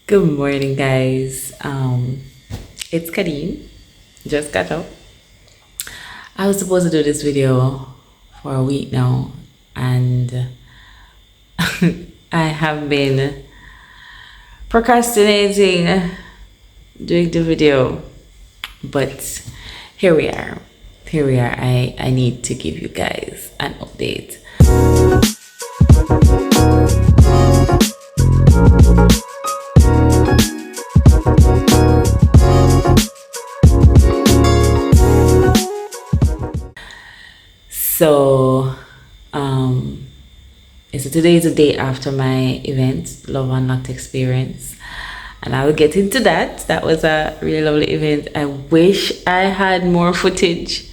Good morning, guys. It's Kadeen. Just got up. I was supposed to do this video for a week now, and I have been procrastinating doing the video, but here we are. Here we are. I need to give you guys an update. So, today is the day after my event, Love Unlocked Experience, and I will get into that. That was a really lovely event. I wish I had more footage,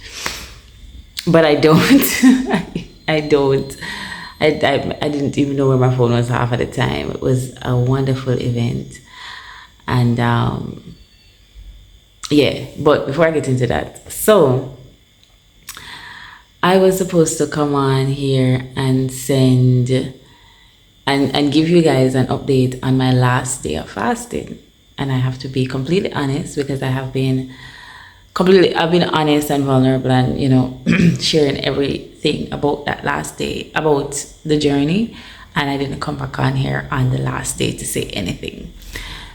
but I don't. I don't. I didn't even know where my phone was half of the time. It was a wonderful event, and yeah. But before I get into that, so I was supposed to come on here and send and give you guys an update on my last day of fasting. And I have to be completely honest because I've been honest and vulnerable and, sharing everything about that last day, about the journey. And I didn't come back on here on the last day to say anything.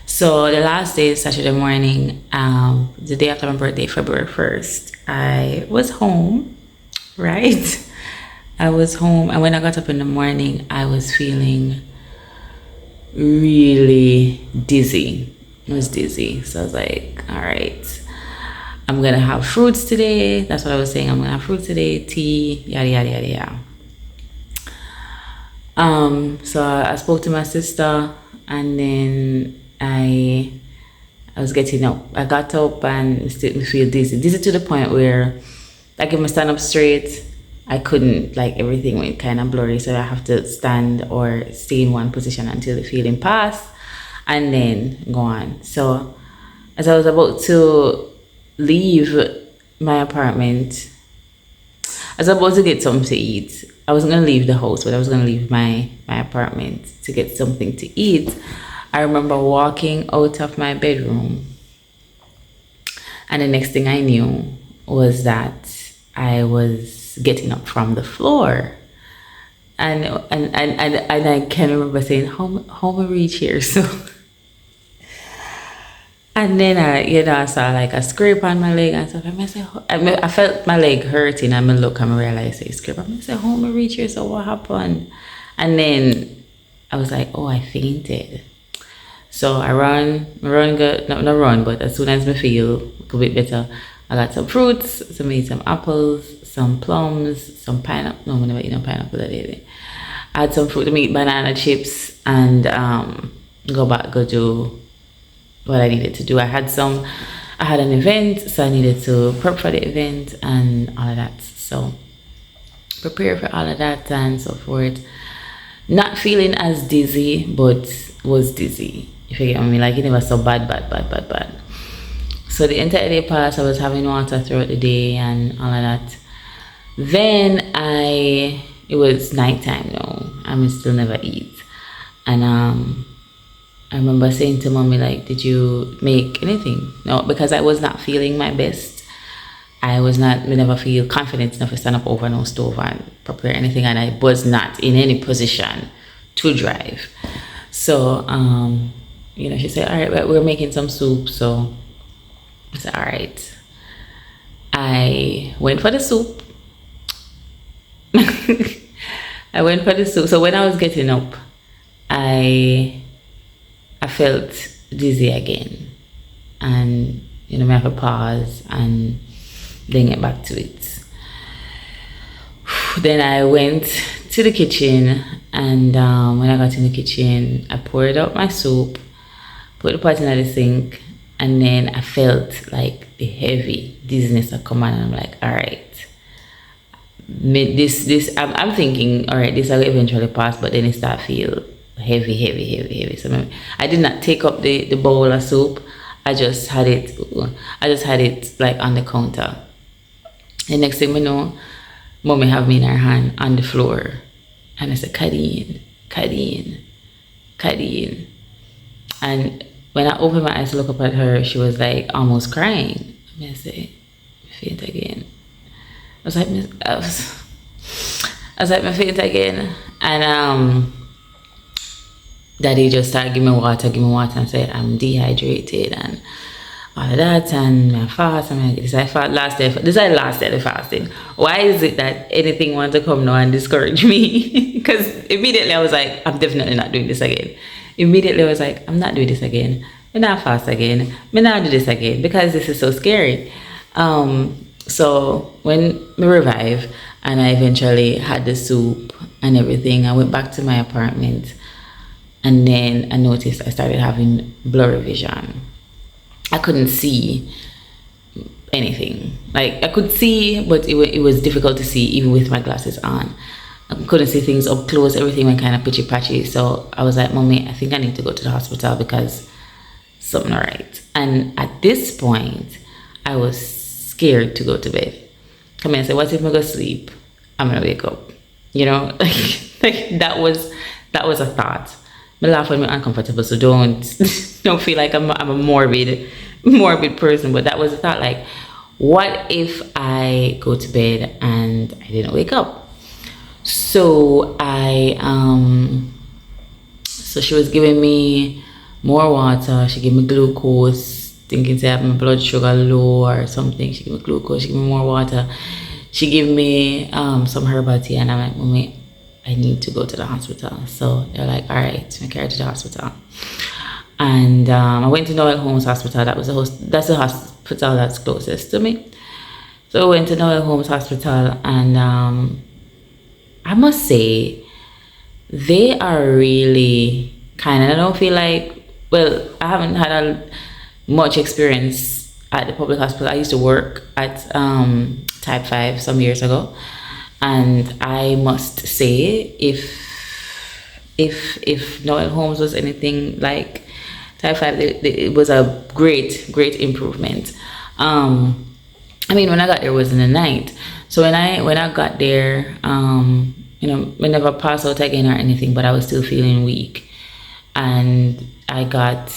So the last day is Saturday morning, the day after my birthday, February 1st, I was home. Right? I was home, and when I got up in the morning, I was feeling really dizzy. I was dizzy. So I was like, all right, I'm gonna have fruits today. That's what I was saying. I'm gonna have fruits today, tea, yada yada yada yada. So I spoke to my sister, and then I was getting up. I got up and still feel dizzy to the point where, like, if I stand up straight, I couldn't, like, everything went kind of blurry. So I have to stand or stay in one position until the feeling passed and then go on. So as I was about to leave my apartment, I was about to get something to eat. I wasn't going to leave the house, but I was going to leave my apartment to get something to eat. I remember walking out of my bedroom, and the next thing I knew was that I was getting up from the floor, and I can remember saying, "How I reach here?" So, and then I saw like a scrape on my leg and stuff. And I said, I felt my leg hurting, and I look and I realized it's scrape. I said, "How I reach here?" So what happened? And then I was like, "Oh, I fainted." So I run good, not run, but as soon as I feel a little bit better, I got some fruits, some apples, some plums, some pineapple. No, I never eat no pineapple that day. I had some fruit to eat, banana chips, and go do what I needed to do. I had an event, so I needed to prep for the event and all of that. So prepare for all of that and so forth. Not feeling as dizzy, but was dizzy. If you get what I mean, like it was so bad. So the entire day passed. I was having water throughout the day and all of that. Then it was nighttime now. I still never eat. And I remember saying to mommy, like, did you make anything? No, because I was not feeling my best. I never feel confident enough to stand up over no stove and prepare anything. And I was not in any position to drive. So, she said, all right, we're making some soup. So I said, all right. I went for the soup. I went for the soup. So when I was getting up, I felt dizzy again. And, I have to pause and then get back to it. Then I went to the kitchen, and when I got in the kitchen, I poured out my soup, put the pot in the sink, and then I felt like the heavy dizziness that come on, and I'm like, all right, I'm thinking, all right, this will eventually pass, but then it start feel heavy. So I did not take up the bowl of soup. I just had it like on the counter. The next thing we know, mommy have me in her hand on the floor, and I said, Kadeen. And when I opened my eyes to look up at her, she was like almost crying. I say, faint again. I was like, my faint again. And Daddy just started give me water, and say I'm dehydrated and all of that, and I fast. I'm like, this is last day of fasting. Why is it that anything wants to come now and discourage me? Because immediately I was like, I'm definitely not doing this again. Immediately I was like, I'm not doing this again. I'm not fast again. I'm not do this again because this is so scary. So when we revive and I eventually had the soup and everything, I went back to my apartment, and then I noticed I started having blurry vision. I couldn't see anything. Like I could see, but it was difficult to see even with my glasses on. I couldn't see things up close. Everything went kind of pitchy patchy. So I was like, Mommy, I think I need to go to the hospital because something not right. And at this point, I was scared to go to bed. Come in and say, what if I go sleep? I'm gonna wake up. You know, like that was a thought. I laugh when I'm uncomfortable, so don't feel like I'm a morbid person. But that was a thought, like, what if I go to bed and I didn't wake up? So so she was giving me more water. She gave me glucose, thinking to have my blood sugar low or something. She gave me glucose. She gave me more water. She gave me some herbal tea, and I'm like, Mommy, I need to go to the hospital. So they're like, all right, I carry her to the hospital. And I went to Noel Holmes Hospital. That's the hospital that's closest to me. So I went to Noel Holmes Hospital, and I must say, they are really kind. I don't feel like, well, I haven't had much experience at the public hospital. I used to work at Type 5 some years ago. And I must say, if Noel Holmes was anything like Type 5, it was a great improvement. I mean, when I got there, it was in the night. So when I got there, you know, I never passed out again or anything, but I was still feeling weak. And I got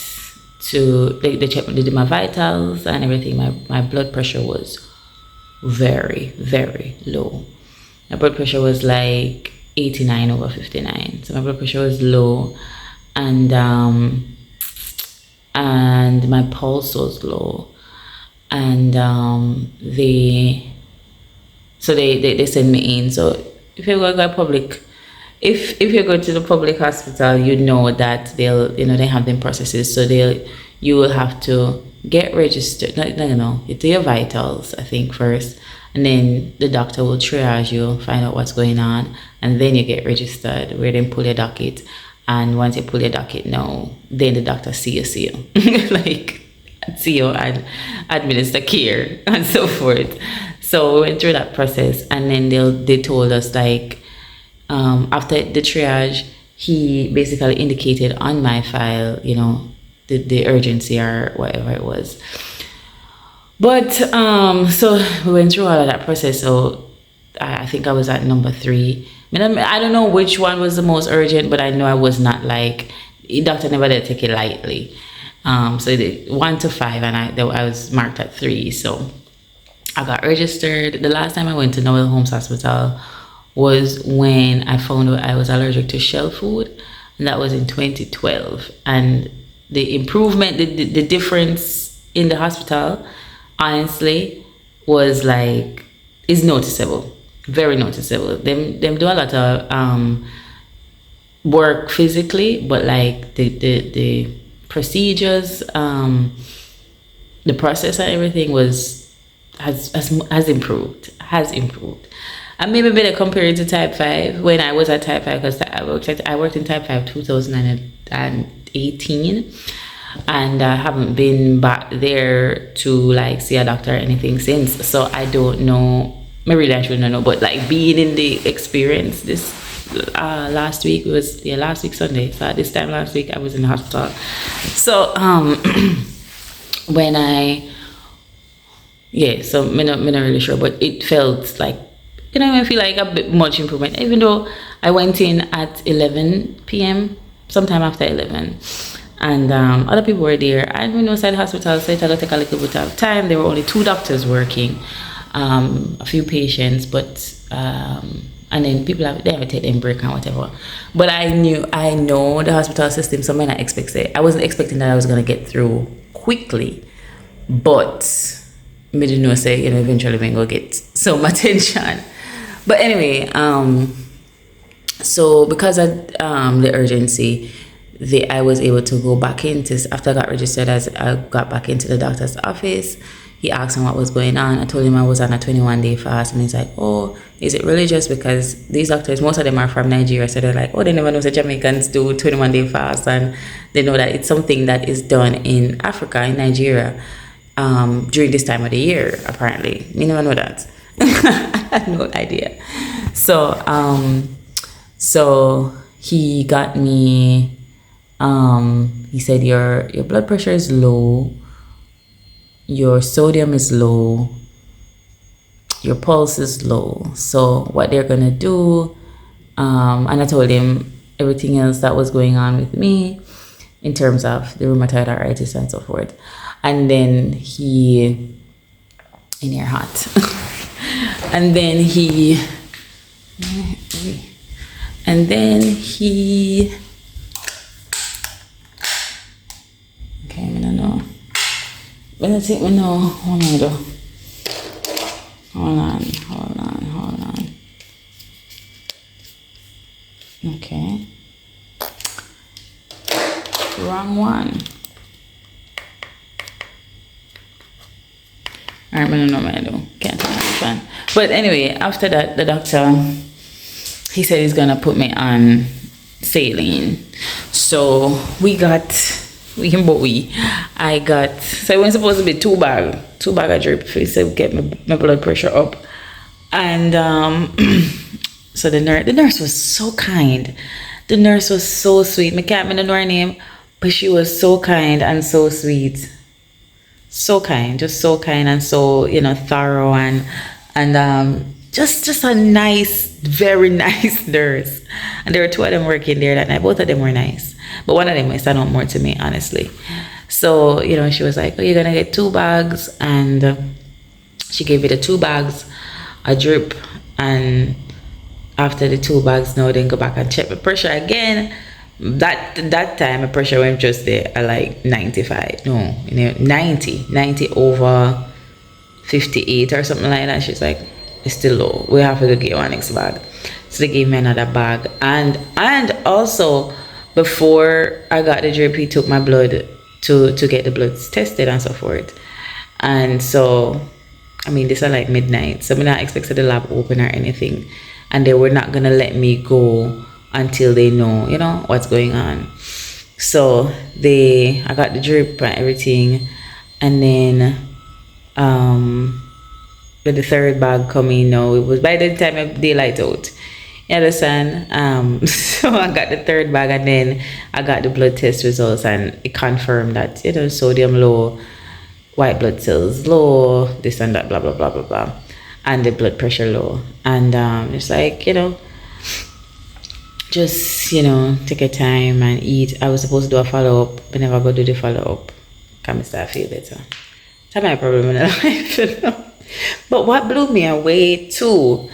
to, they did my vitals and everything. My blood pressure was very, very low. My blood pressure was like 89/59. So my blood pressure was low, and my pulse was low, and they send me in. So if you go to public, if you go to the public hospital, you know that they have them processes. So you will have to get registered. No, you do your vitals, I think, first. And then the doctor will triage you, find out what's going on, and then you get registered, where they pull your docket. And once you pull your docket now, then the doctor see you. Like, see you and administer care and so forth. So we went through that process, and then they told us, like, after the triage, he basically indicated on my file, you know, the urgency or whatever it was. But so we went through all of that process. So I think I was at number 3. I don't know which one was the most urgent, but I know I was not, like, the doctor never did take it lightly. So they did 1 to 5, and I was marked at 3. So I got registered. The last time I went to Noel Holmes Hospital was when I found out I was allergic to shell food, and that was in 2012. And the improvement, the difference in the hospital, honestly, was like, is noticeable, very noticeable. Them do a lot of work physically, but like the procedures, the process and everything has improved. And maybe better compared to Type 5 when I was at Type 5, because I worked in Type 5 2018. And I haven't been back there to, like, see a doctor or anything since. So I don't know. Maybe I shouldn't know. But, like, being in the experience this last week, last week Sunday. So at this time last week, I was in the hospital. So when so I'm not really sure, but it felt like, you know, I feel like a bit much improvement. Even though I went in at 11 p.m., sometime after 11. And other people were there. And we know inside the hospital, so it had to take a little bit of time. There were only 2 doctors working, a few patients, but and then people have to take them break and whatever. But I know the hospital system, so I not expect it. I wasn't expecting that I was gonna get through quickly, but me didn't know say eventually we gonna get some attention. But anyway, so because of the urgency, I was able to go back into, after I got registered, as I got back into the doctor's office. He asked me what was going on. I told him I was on a 21-day fast, and he's like, "Oh, is it religious?" Because these doctors, most of them are from Nigeria, so they're like, "Oh, they never know that Jamaicans do 21-day fast, and they know that it's something that is done in Africa, in Nigeria, during this time of the year. Apparently, you never know that." I had no idea. So he got me. He said your blood pressure is low, your sodium is low, your pulse is low. So what they're gonna do, and I told him everything else that was going on with me in terms of the rheumatoid arthritis and so forth. And then he, in here hot, and then he, okay, I don't know. But I think we know. Hold on. Okay. Wrong one. Alright, I don't know what I do. Can't tell which one. But anyway, after that, the doctor, he said he's gonna put me on saline. So I got, so it was supposed to be 2 bag of drip. He said get my blood pressure up. And so the nurse was so kind. The nurse was so sweet. I can't remember her name, but she was so kind and so sweet. So kind, just so kind and so, thorough and just a nice, very nice nurse. And there were 2 of them working there that night. Both of them were nice, but one of them stand out more to me, honestly. So she was like, "Oh, you're gonna get 2 bags," and she gave me the 2 bags, a drip, and after the 2 bags, now then go back and check my pressure again. That time my pressure went just there at like 95, 90 over 58 or something like that. She's like, "It's still low, we have to go get one next bag." So they gave me another bag, and also before I got the drip, he took my blood to get the bloods tested and so forth. And so this is like midnight, so I'm not expecting the lab open or anything, and they were not gonna let me go until they know what's going on. So I got the drip and everything, and then with the 3rd bag coming now, it was by the time of daylight out, you understand. So I got the 3rd bag, and then I got the blood test results, and it confirmed that sodium low, white blood cells low, this and that, blah blah blah blah blah, and the blood pressure low. And it's like just take your time and eat. I was supposed to do a follow-up, but never go do the follow-up. Can't start feel better. That's my problem in life. But what blew me away too,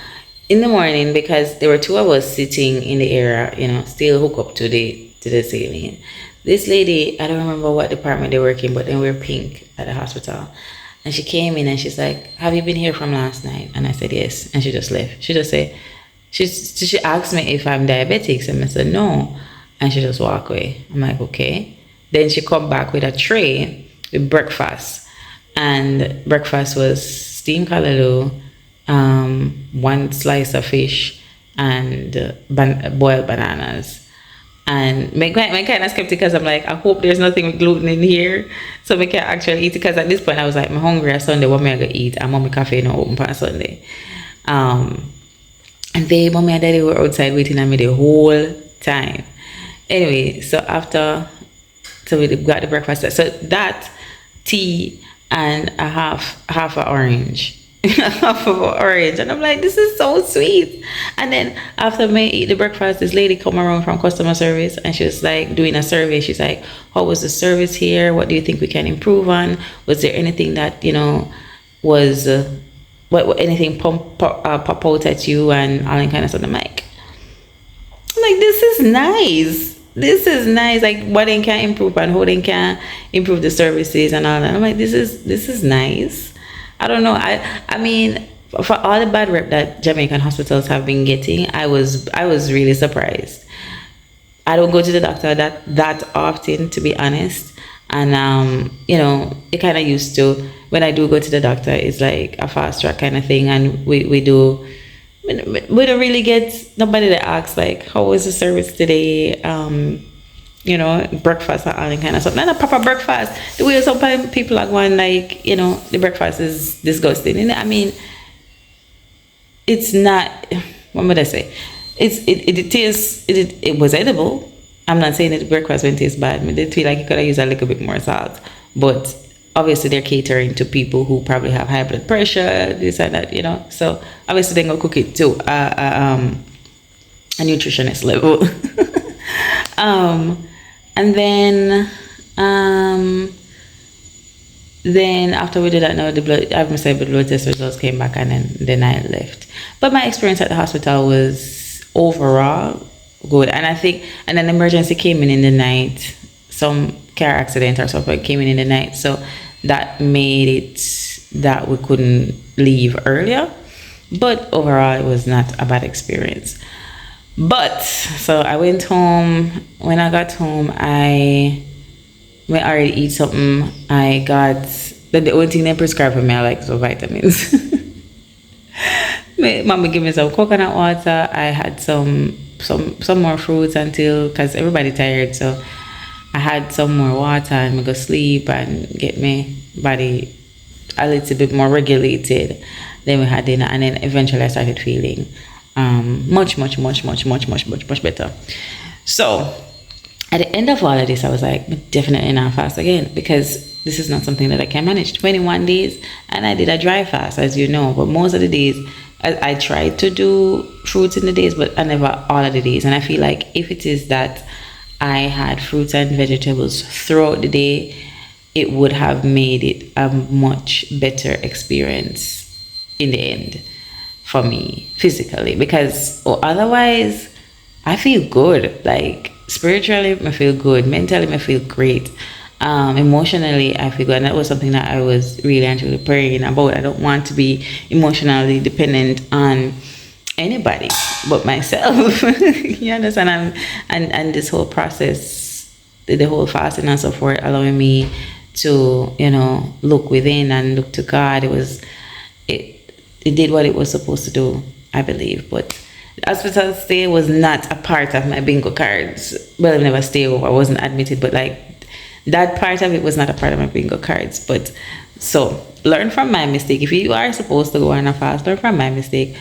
in the morning, because there were 2 of us sitting in the area, still hooked up to the saline. This lady, I don't remember what department they work in, but then we were pink at the hospital. And she came in and she's like, "Have you been here from last night?" And I said, "Yes." And she just left. She just said, she asked me if I'm diabetic, and I said no, and she just walked away. I'm like, okay. Then she come back with a tray with breakfast, and breakfast was steamed callaloo, 1 slice of fish, and boiled bananas. And my kind of skeptic, because I'm like, I hope there's nothing with gluten in here, so I can actually eat it. Because at this point I was like, I'm hungry on Sunday, what am I gonna eat? And mommy cafe no open on Sunday. And mommy and daddy were outside waiting on me the whole time. Anyway, so we got the breakfast. So that tea and a half an orange of orange, and I'm like, this is so sweet. And then after me eat the breakfast, this lady come around from customer service, and she was like doing a survey. She's like, how was the service here? What do you think we can improve on? Was there anything that was what anything pop out at you and all that kind of stuff? I'm like, this is nice. This is nice. Like, what they can improve and how they can improve the services and all that. I'm like, this is nice. I don't know. I mean, for all the bad rep that Jamaican hospitals have been getting, I was really surprised. I don't go to the doctor that often, to be honest. And it kind of used to, when I do go to the doctor, it's like a fast track kind of thing, and we don't really get nobody that asks like, how was the service today, breakfast and all that kind of stuff. Not a proper breakfast. The way sometimes people are going like, the breakfast is disgusting. I mean, it's not, what would I say? It was edible. I'm not saying that the breakfast won't taste bad. I did feel like you could have used a little bit more salt. But obviously they're catering to people who probably have high blood pressure, this and that, So obviously they're going to cook it to a nutritionist level. And then after we did that, now the blood test results came back, and then I left. But my experience at the hospital was overall good, and I think, and an emergency came in the night, some car accident or something came in the night, so that made it that we couldn't leave earlier. But overall, it was not a bad experience. But so I went home. When I got home, I went already eat something. I got the only thing they prescribed for me, I like, so vitamins. Mama gave me some coconut water. I had some more fruits until, because everybody tired, so I had some more water and I go sleep and get my body a little bit more regulated. Then we had dinner, and then eventually I started feeling much better. So at the end of all of this, I was like, definitely not fast again, because this is not something that I can manage. 21 days, and I did a dry fast, as you know, but most of the days I tried to do fruits in the days, but I never all of the days. And I feel like if it is that I had fruits and vegetables throughout the day, it would have made it a much better experience in the end for me physically, because otherwise I feel good. Like spiritually I feel good, mentally I feel great, emotionally I feel good. And that was something that I was really actually praying about. I don't want to be emotionally dependent on anybody but myself. You understand? And this whole process, the whole fasting and so forth, allowing me to look within and look to God, it did what it was supposed to do, I believe. But the hospital stay was not a part of my bingo cards. Well, I never stayed over, I wasn't admitted, but like that part of it was not a part of my bingo cards. But so learn from my mistake. If you are supposed to go on a fast, learn from my mistake.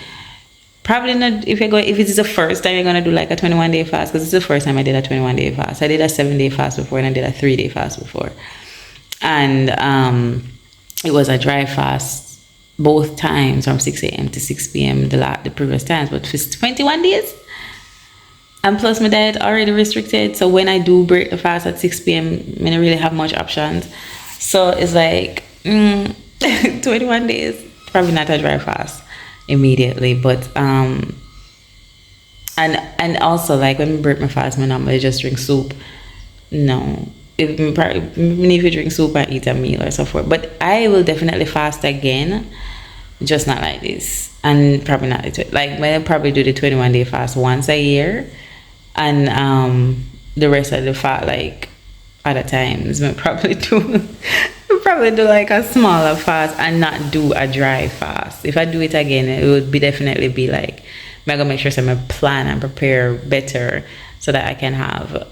Probably not if it is the first time you're gonna do like a 21-day fast, because it's the first time I did a 21-day fast. I did a 7-day fast before, and I did a 3-day fast before, and it was a dry fast both times from 6 a.m. to 6 p.m. the previous times, but for 21 days. And plus my diet already restricted, so when I do break the fast at 6 p.m. I don't really have much options. So it's like 21 days, probably not a dry fast immediately. But and also, like, when I break my fast, I normally just drink soup. No, if you drink soup and eat a meal or so forth. But I will definitely fast again, just not like this, and probably not like I probably do the 21-day fast once a year, and the rest of the fast, like other times, I probably do like a smaller fast and not do a dry fast. If I do it again, it would definitely be like I'm gonna make sure I plan and prepare better so that I can have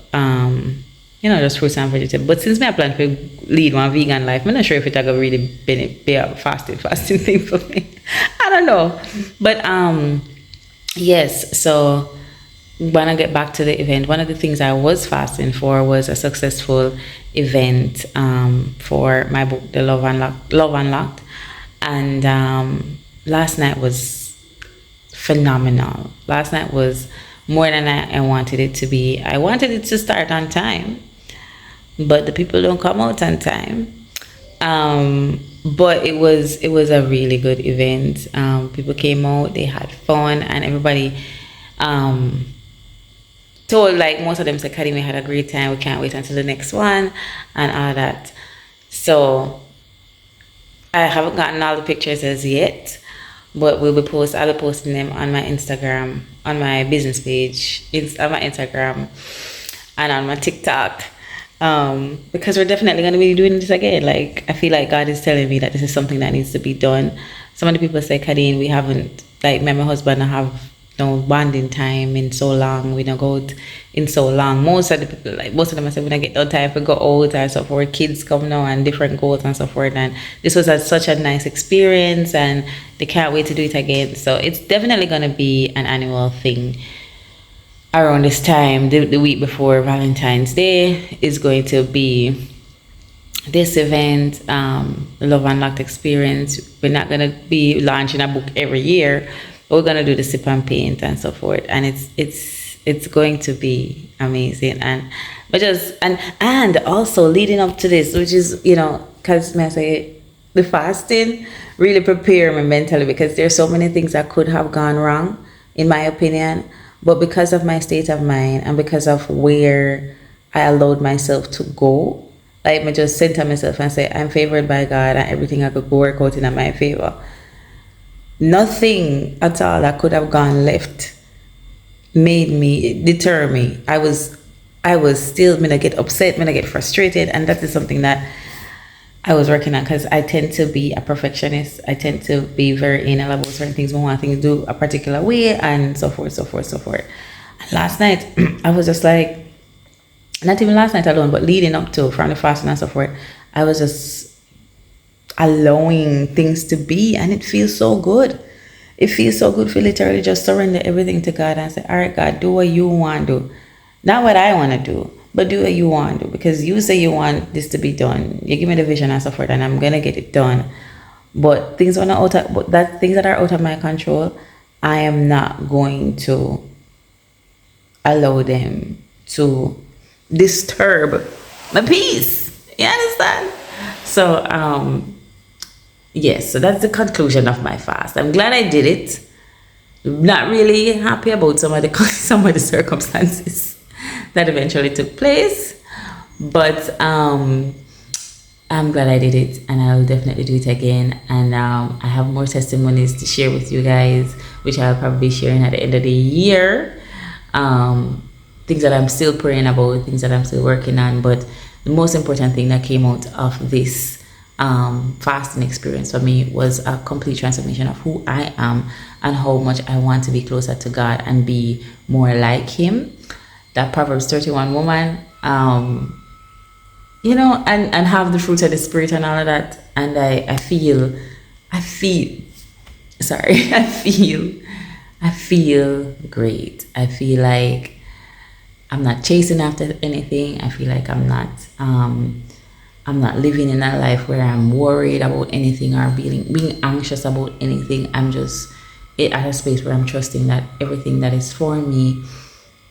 just fruits and vegetables. But since I plan to lead one vegan life, I'm not sure if it's gonna really be a fasting thing for me. I don't know. But yes, so when I get back to the event, one of the things I was fasting for was a successful event for my book, The Love Unlocked. And last night was phenomenal. Last night was more than I wanted it to be. I wanted it to start on time, but the people don't come out on time. But it was a really good event. People came out, they had fun, and everybody um, told, like, most of them said, "Kadime, we had a great time. We can't wait until the next one," and all that. So I haven't gotten all the pictures as yet, but I'll be posting them on my Instagram, on my business page, on my Instagram, and on my TikTok. Because we're definitely going to be doing this again. Like, I feel like God is telling me that this is something that needs to be done. Some of the people say, Kadeen, we haven't, like, me and my husband have no bonding time in so long. We don't go out in so long. Most of the people, like, most of them say, when I get no time to go out and so forth. Kids come now and different goals and so forth. And this was such a nice experience, and they can't wait to do it again. So it's definitely going to be an annual thing. Around this time, the week before Valentine's Day, is going to be this event, the Love Unlocked experience. We're not going to be launching a book every year, but we're going to do the sip and paint and so forth, and it's going to be amazing. And also leading up to this, which is, because I say the fasting really prepare me mentally, because there's so many things that could have gone wrong, in my opinion. But because of my state of mind and because of where I allowed myself to go, like, I just center myself and say, I'm favored by God and everything I could work out in my favor. Nothing at all that could have gone left made me deter me. I was still, I get upset, I get frustrated, and that is something that I was working on, because I tend to be a perfectionist. I tend to be very anal about certain things. I want things to do a particular way, and so forth, so forth, so forth. And last night, I was just like, not even last night alone, but leading up to, from the fasting and so forth, I was just allowing things to be, and it feels so good. It feels so good to literally just surrender everything to God and say, all right, God, do what you want to do. Not what I want to do, but do what you want to do, because you say you want this to be done. You give me the vision and so forth, and I'm gonna get it done. But things things that are out of my control, I am not going to allow them to disturb my peace. You understand? So yes, so that's the conclusion of my fast. I'm glad I did it. Not really happy about some of the circumstances that eventually took place, but I'm glad I did it, and I'll definitely do it again. And I have more testimonies to share with you guys, which I'll probably be sharing at the end of the year. Things that I'm still praying about, things that I'm still working on. But the most important thing that came out of this fasting experience for me was a complete transformation of who I am and how much I want to be closer to God and be more like Him. That Proverbs 31 woman, and have the fruits of the Spirit and all of that. And I feel great. I feel like I'm not chasing after anything. I feel like I'm not living in a life where I'm worried about anything or being anxious about anything. I'm just at a space where I'm trusting that everything that is for me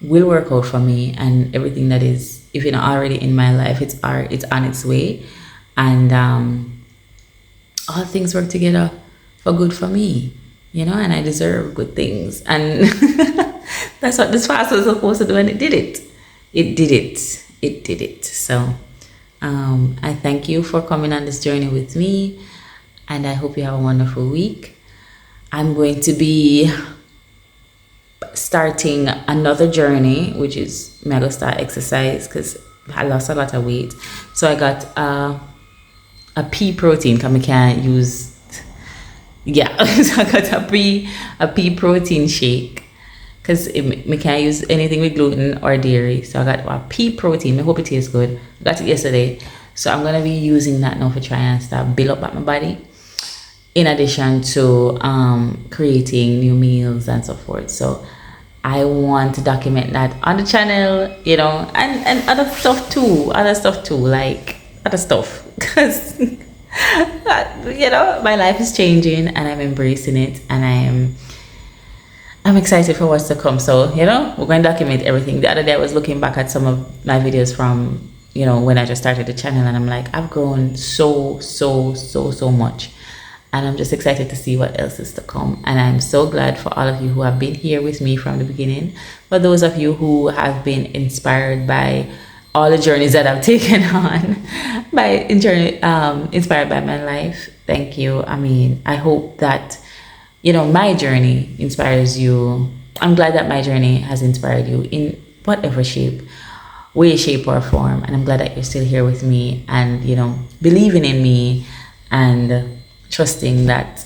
will work out for me, and everything that is, if not already in my life, it's on its way, and all things work together for good for me, and I deserve good things, and that's what this fast was supposed to do, and it did it. So I thank you for coming on this journey with me, and I hope you have a wonderful week. I'm going to be starting another journey, which is I'm gonna start exercise, because I lost a lot of weight. So I got a pea protein, because I can't use, so I got a pea protein shake, because I can't use anything with gluten or dairy. So I got a pea protein. I hope it tastes good. I got it yesterday, so I'm gonna be using that now for try and start build up my body, in addition to creating new meals and so forth. So I want to document that on the channel, and other stuff too, like other stuff, because You know, my life is changing and I'm embracing it, and I'm excited for what's to come. So, you know, we're going to document everything. The other day I was looking back at some of my videos from, you know, when I just started the channel, and I'm like, I've grown so much. And I'm just excited to see what else is to come. And I'm so glad for all of you who have been here with me from the beginning. For those of you who have been inspired by all the journeys that I've taken on, inspired by my life, thank you. I mean, I hope that, you know, my journey inspires you. I'm glad that my journey has inspired you in whatever way, shape, or form. And I'm glad that you're still here with me and, you know, believing in me and trusting that,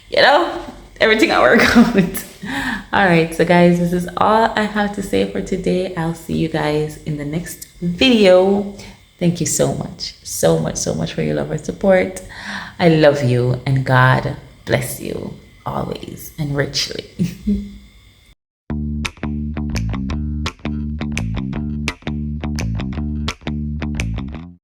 you know, everything will work out. All right, so guys, this is all I have to say for today. I'll see you guys in the next video. Thank you so much for your love and support. I love you, and God bless you always and richly.